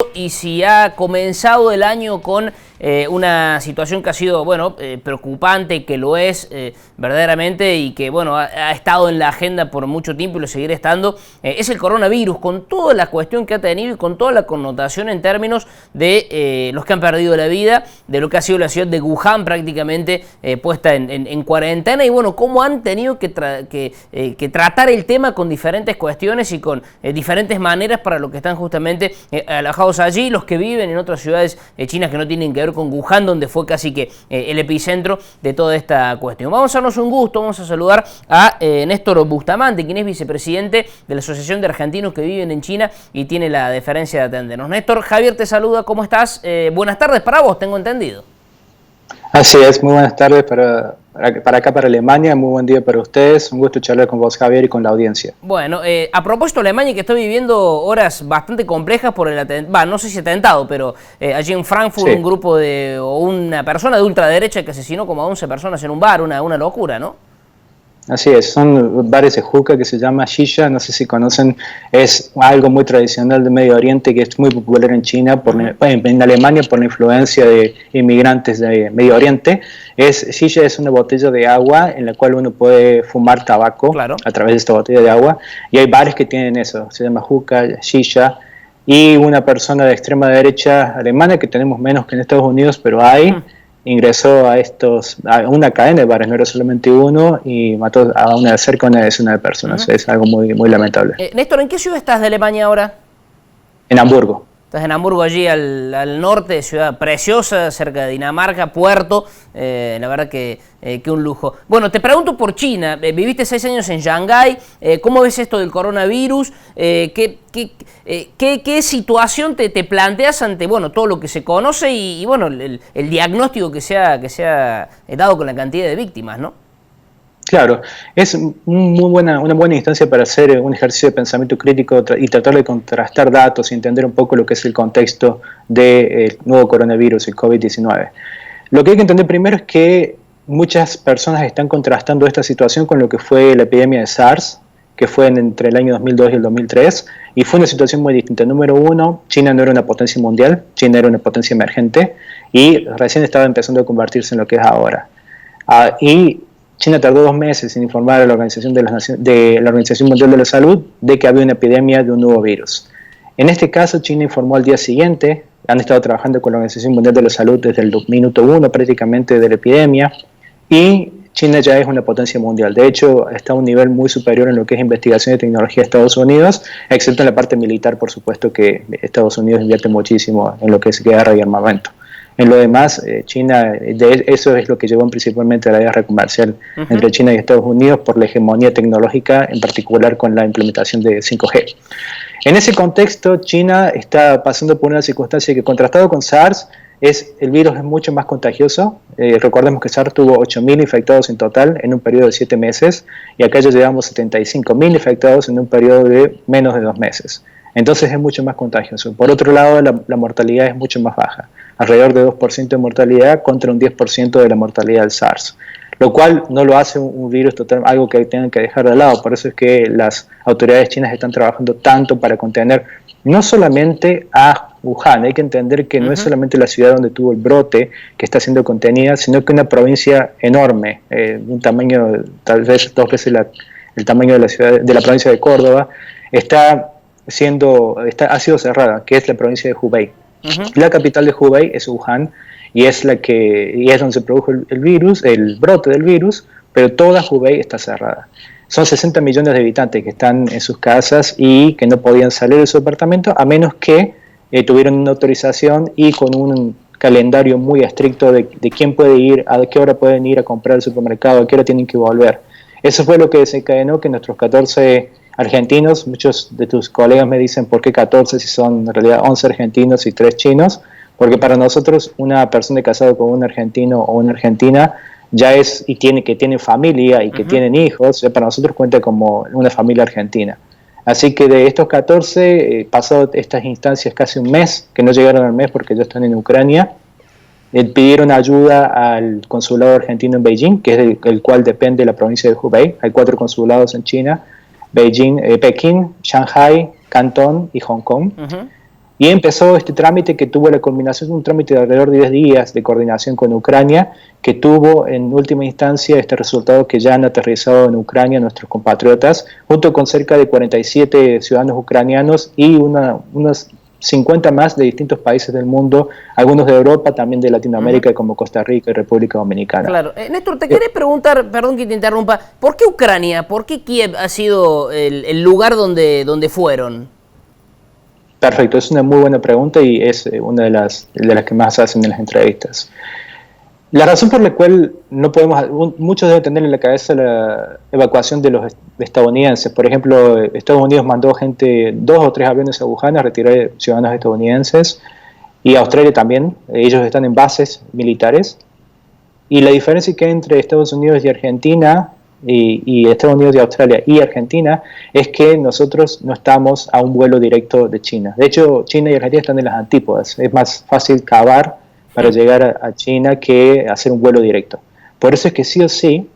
cuándo y si ha comenzado el año con una situación que ha sido, preocupante, que lo es verdaderamente y que, ha estado en la agenda por mucho tiempo y lo seguirá estando, es el coronavirus, con toda la cuestión que ha tenido y con toda la connotación en términos de los que han perdido la vida, de lo que ha sido la ciudad de Wuhan prácticamente puesta en cuarentena y, cómo han tenido que tratar el tema con diferentes cuestiones y con diferentes maneras para los que están justamente alojados allí, los que viven en otras ciudades chinas que no tienen que ver con Wuhan, donde fue casi que el epicentro de toda esta cuestión. Vamos a darnos un gusto, vamos a saludar a Néstor Bustamante, quien es vicepresidente de la Asociación de Argentinos que viven en China y tiene la deferencia de atendernos. Néstor, Javier te saluda, ¿cómo estás? Buenas tardes para vos, tengo entendido. Así es, muy buenas tardes para acá, para Alemania, muy buen día para ustedes, un gusto charlar con vos, Javier, y con la audiencia. Bueno, a propósito de Alemania, que está viviendo horas bastante complejas por el atentado, no sé si atentado, pero allí en Frankfurt, sí, un grupo o una persona de ultraderecha que asesinó como a 11 personas en un bar, una locura, ¿no? Así es, son bares de hookah que se llama shisha, no sé si conocen, es algo muy tradicional del Medio Oriente que es muy popular en China, en Alemania por la influencia de inmigrantes de Medio Oriente. Shisha es una botella de agua en la cual uno puede fumar tabaco, claro, a través de esta botella de agua, y hay bares que tienen eso, se llama hookah, shisha, y una persona de extrema derecha alemana, que tenemos menos que en Estados Unidos, pero hay... ingresó a una cadena de bares, no era solamente uno, y mató a cerca de una decena de personas. Es algo muy, muy lamentable. Néstor, ¿en qué ciudad estás de Alemania ahora? En Hamburgo. Estás en Hamburgo, allí al norte, ciudad preciosa, cerca de Dinamarca, puerto, la verdad que un lujo. Bueno, te pregunto por China, viviste 6 años en Shanghái, ¿cómo ves esto del coronavirus? ¿Qué situación te planteas ante todo lo que se conoce y el diagnóstico que se ha dado con la cantidad de víctimas, ¿no? Claro, es una buena instancia para hacer un ejercicio de pensamiento crítico y tratar de contrastar datos y entender un poco lo que es el contexto del nuevo coronavirus, el COVID-19. Lo que hay que entender primero es que muchas personas están contrastando esta situación con lo que fue la epidemia de SARS, que fue entre el año 2002 y el 2003, y fue una situación muy distinta. Número uno, China no era una potencia mundial, China era una potencia emergente, y recién estaba empezando a convertirse en lo que es ahora. Y China tardó 2 meses en informar a la Organización Mundial de la Salud de que había una epidemia de un nuevo virus. En este caso, China informó al día siguiente, han estado trabajando con la Organización Mundial de la Salud desde el minuto 1 prácticamente de la epidemia, y China ya es una potencia mundial. De hecho, está a un nivel muy superior en lo que es investigación y tecnología de Estados Unidos, excepto en la parte militar, por supuesto, que Estados Unidos invierte muchísimo en lo que es guerra y armamento. En lo demás, China, eso es lo que llevó principalmente a la guerra comercial entre China y Estados Unidos por la hegemonía tecnológica, en particular con la implementación de 5G. En ese contexto, China está pasando por una circunstancia que, contrastado con SARS, el virus es mucho más contagioso. Recordemos que SARS tuvo 8.000 infectados en total en un periodo de 7 meses, y acá ya llevamos 75.000 infectados en un periodo de menos de 2 meses. Entonces es mucho más contagioso. Por otro lado, la mortalidad es mucho más baja, alrededor de 2% de mortalidad contra un 10% de la mortalidad del SARS, lo cual no lo hace un virus total, algo que tengan que dejar de lado. Por eso es que las autoridades chinas están trabajando tanto para contener no solamente a Wuhan. Hay que entender que no es solamente la ciudad donde tuvo el brote que está siendo contenida, sino que una provincia enorme, un tamaño tal vez 2 veces el tamaño de la provincia de Córdoba, ha sido cerrada, que es la provincia de Hubei. La capital de Hubei es Wuhan, y es donde se produjo el brote del virus, pero toda Hubei está cerrada. Son 60 millones de habitantes que están en sus casas y que no podían salir de su apartamento a menos que tuvieran una autorización y con un calendario muy estricto de quién puede ir, a qué hora pueden ir a comprar al supermercado, a qué hora tienen que volver. Eso fue lo que desencadenó que nuestros 14 argentinos, muchos de tus colegas me dicen ¿por qué 14 si son en realidad 11 argentinos y 3 chinos? Porque para nosotros una persona casada con un argentino o una argentina ya es, y que tiene familia y que tienen hijos, para nosotros cuenta como una familia argentina. Así que de estos 14, pasado estas instancias casi un mes, que no llegaron al mes porque ya están en Ucrania, pidieron ayuda al consulado argentino en Beijing, que es el cual depende de la provincia de Hubei. Hay 4 consulados en China: Beijing, Pekín, Shanghai, Cantón y Hong Kong. Y empezó este trámite que tuvo la culminación de un trámite de alrededor de 10 días de coordinación con Ucrania, que tuvo en última instancia este resultado que ya han aterrizado en Ucrania nuestros compatriotas, junto con cerca de 47 ciudadanos ucranianos y unos 50 más de distintos países del mundo, algunos de Europa, también de Latinoamérica, como Costa Rica y República Dominicana. Claro. Néstor, te quería preguntar, perdón que te interrumpa, ¿por qué Ucrania, por qué Kiev ha sido el lugar donde fueron? Perfecto, es una muy buena pregunta y es una de las que más hacen en las entrevistas. La razón por la cual no podemos, muchos deben tener en la cabeza la evacuación de los estadounidenses. Por ejemplo, Estados Unidos mandó gente, 2 o 3 aviones a Wuhan a retirar ciudadanos estadounidenses, y Australia también. Ellos están en bases militares. Y la diferencia que hay entre Estados Unidos y Argentina, y Estados Unidos y Australia y Argentina, es que nosotros no estamos a un vuelo directo de China. De hecho, China y Argentina están en las antípodas. Es más fácil cavar para llegar a China que hacer un vuelo directo. Por eso es que sí o sí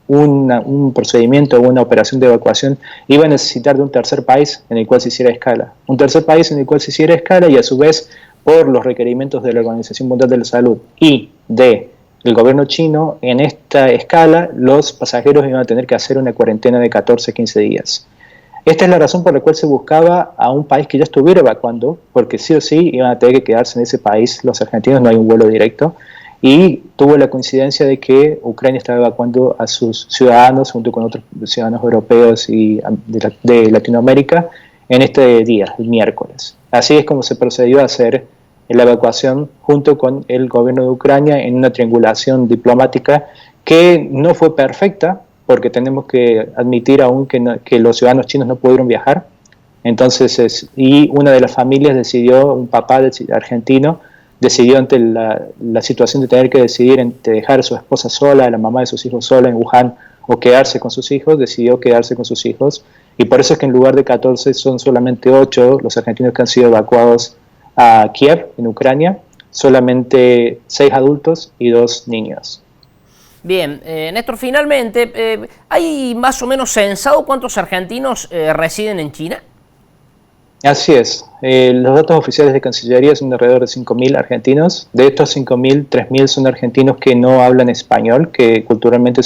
un procedimiento o una operación de evacuación iba a necesitar de un tercer país en el cual se hiciera escala. Un tercer país en el cual se hiciera escala, y a su vez, por los requerimientos de la Organización Mundial de la Salud y del gobierno chino, en esta escala los pasajeros iban a tener que hacer una cuarentena de 14-15 días. Esta es la razón por la cual se buscaba a un país que ya estuviera evacuando, porque sí o sí iban a tener que quedarse en ese país los argentinos, no hay un vuelo directo, y tuvo la coincidencia de que Ucrania estaba evacuando a sus ciudadanos junto con otros ciudadanos europeos y de Latinoamérica en este día, el miércoles. Así es como se procedió a hacer la evacuación junto con el gobierno de Ucrania en una triangulación diplomática que no fue perfecta, porque tenemos que admitir aún que los ciudadanos chinos no pudieron viajar. Entonces, y una de las familias decidió, un papá argentino, decidió ante la situación de tener que decidir entre dejar a su esposa sola, a la mamá de sus hijos sola en Wuhan, o quedarse con sus hijos, decidió quedarse con sus hijos. Y por eso es que en lugar de 14 son solamente 8 los argentinos que han sido evacuados a Kiev, en Ucrania, solamente 6 adultos y 2 niños. Bien, Néstor, finalmente, ¿hay más o menos censado cuántos argentinos residen en China? Así es. Los datos oficiales de Cancillería son de alrededor de 5.000 argentinos. De estos 5.000, 3.000 son argentinos que no hablan español, que culturalmente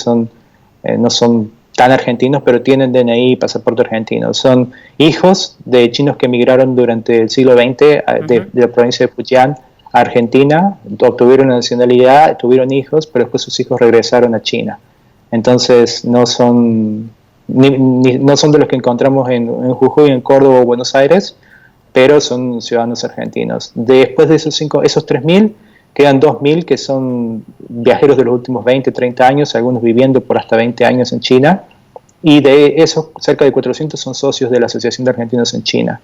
no son tan argentinos, pero tienen DNI y pasaporte argentino. Son hijos de chinos que emigraron durante el siglo XX de la provincia de Fujian a Argentina, obtuvieron la nacionalidad, tuvieron hijos, pero después sus hijos regresaron a China. Entonces no son de los que encontramos en Jujuy, en Córdoba o Buenos Aires, pero son ciudadanos argentinos. Después de esos 3.000, quedan 2.000 que son viajeros de los últimos 20, 30 años, algunos viviendo por hasta 20 años en China, y de esos cerca de 400 son socios de la Asociación de Argentinos en China.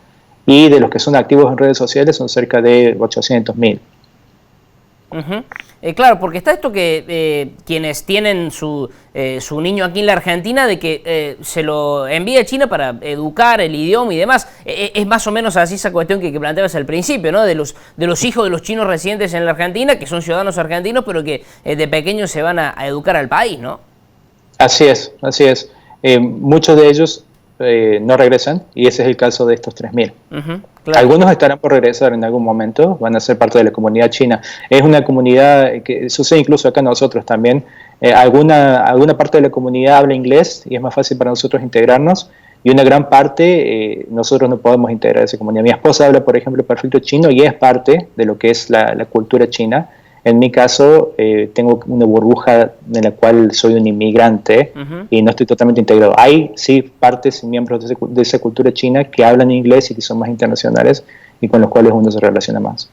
Y de los que son activos en redes sociales son cerca de 800.000. Claro, porque está esto que quienes tienen su niño aquí en la Argentina, de que se lo envía a China para educar el idioma y demás. Es más o menos así esa cuestión que planteabas al principio, ¿no? De los hijos de los chinos residentes en la Argentina, que son ciudadanos argentinos, pero que de pequeños se van a educar al país, ¿no? Así es, así es. Muchos de ellos no regresan, y ese es el caso de estos 3.000. Claro. Algunos estarán por regresar en algún momento, van a ser parte de la comunidad china. Es una comunidad que sucede incluso acá nosotros también. Alguna parte de la comunidad habla inglés y es más fácil para nosotros integrarnos, y una gran parte nosotros no podemos integrar a esa comunidad. Mi esposa habla, por ejemplo, perfecto chino y es parte de lo que es la cultura china. En mi caso, tengo una burbuja en la cual soy un inmigrante y no estoy totalmente integrado. Hay, sí, partes y miembros de esa cultura china que hablan inglés y que son más internacionales y con los cuales uno se relaciona más.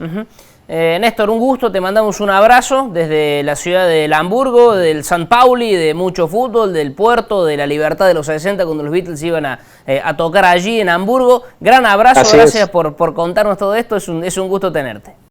Néstor, un gusto, te mandamos un abrazo desde la ciudad del Hamburgo, del San Pauli, de mucho fútbol, del puerto, de la libertad de los 60, cuando los Beatles iban a tocar allí en Hamburgo. Gran abrazo, gracias por contarnos todo esto, es un gusto tenerte.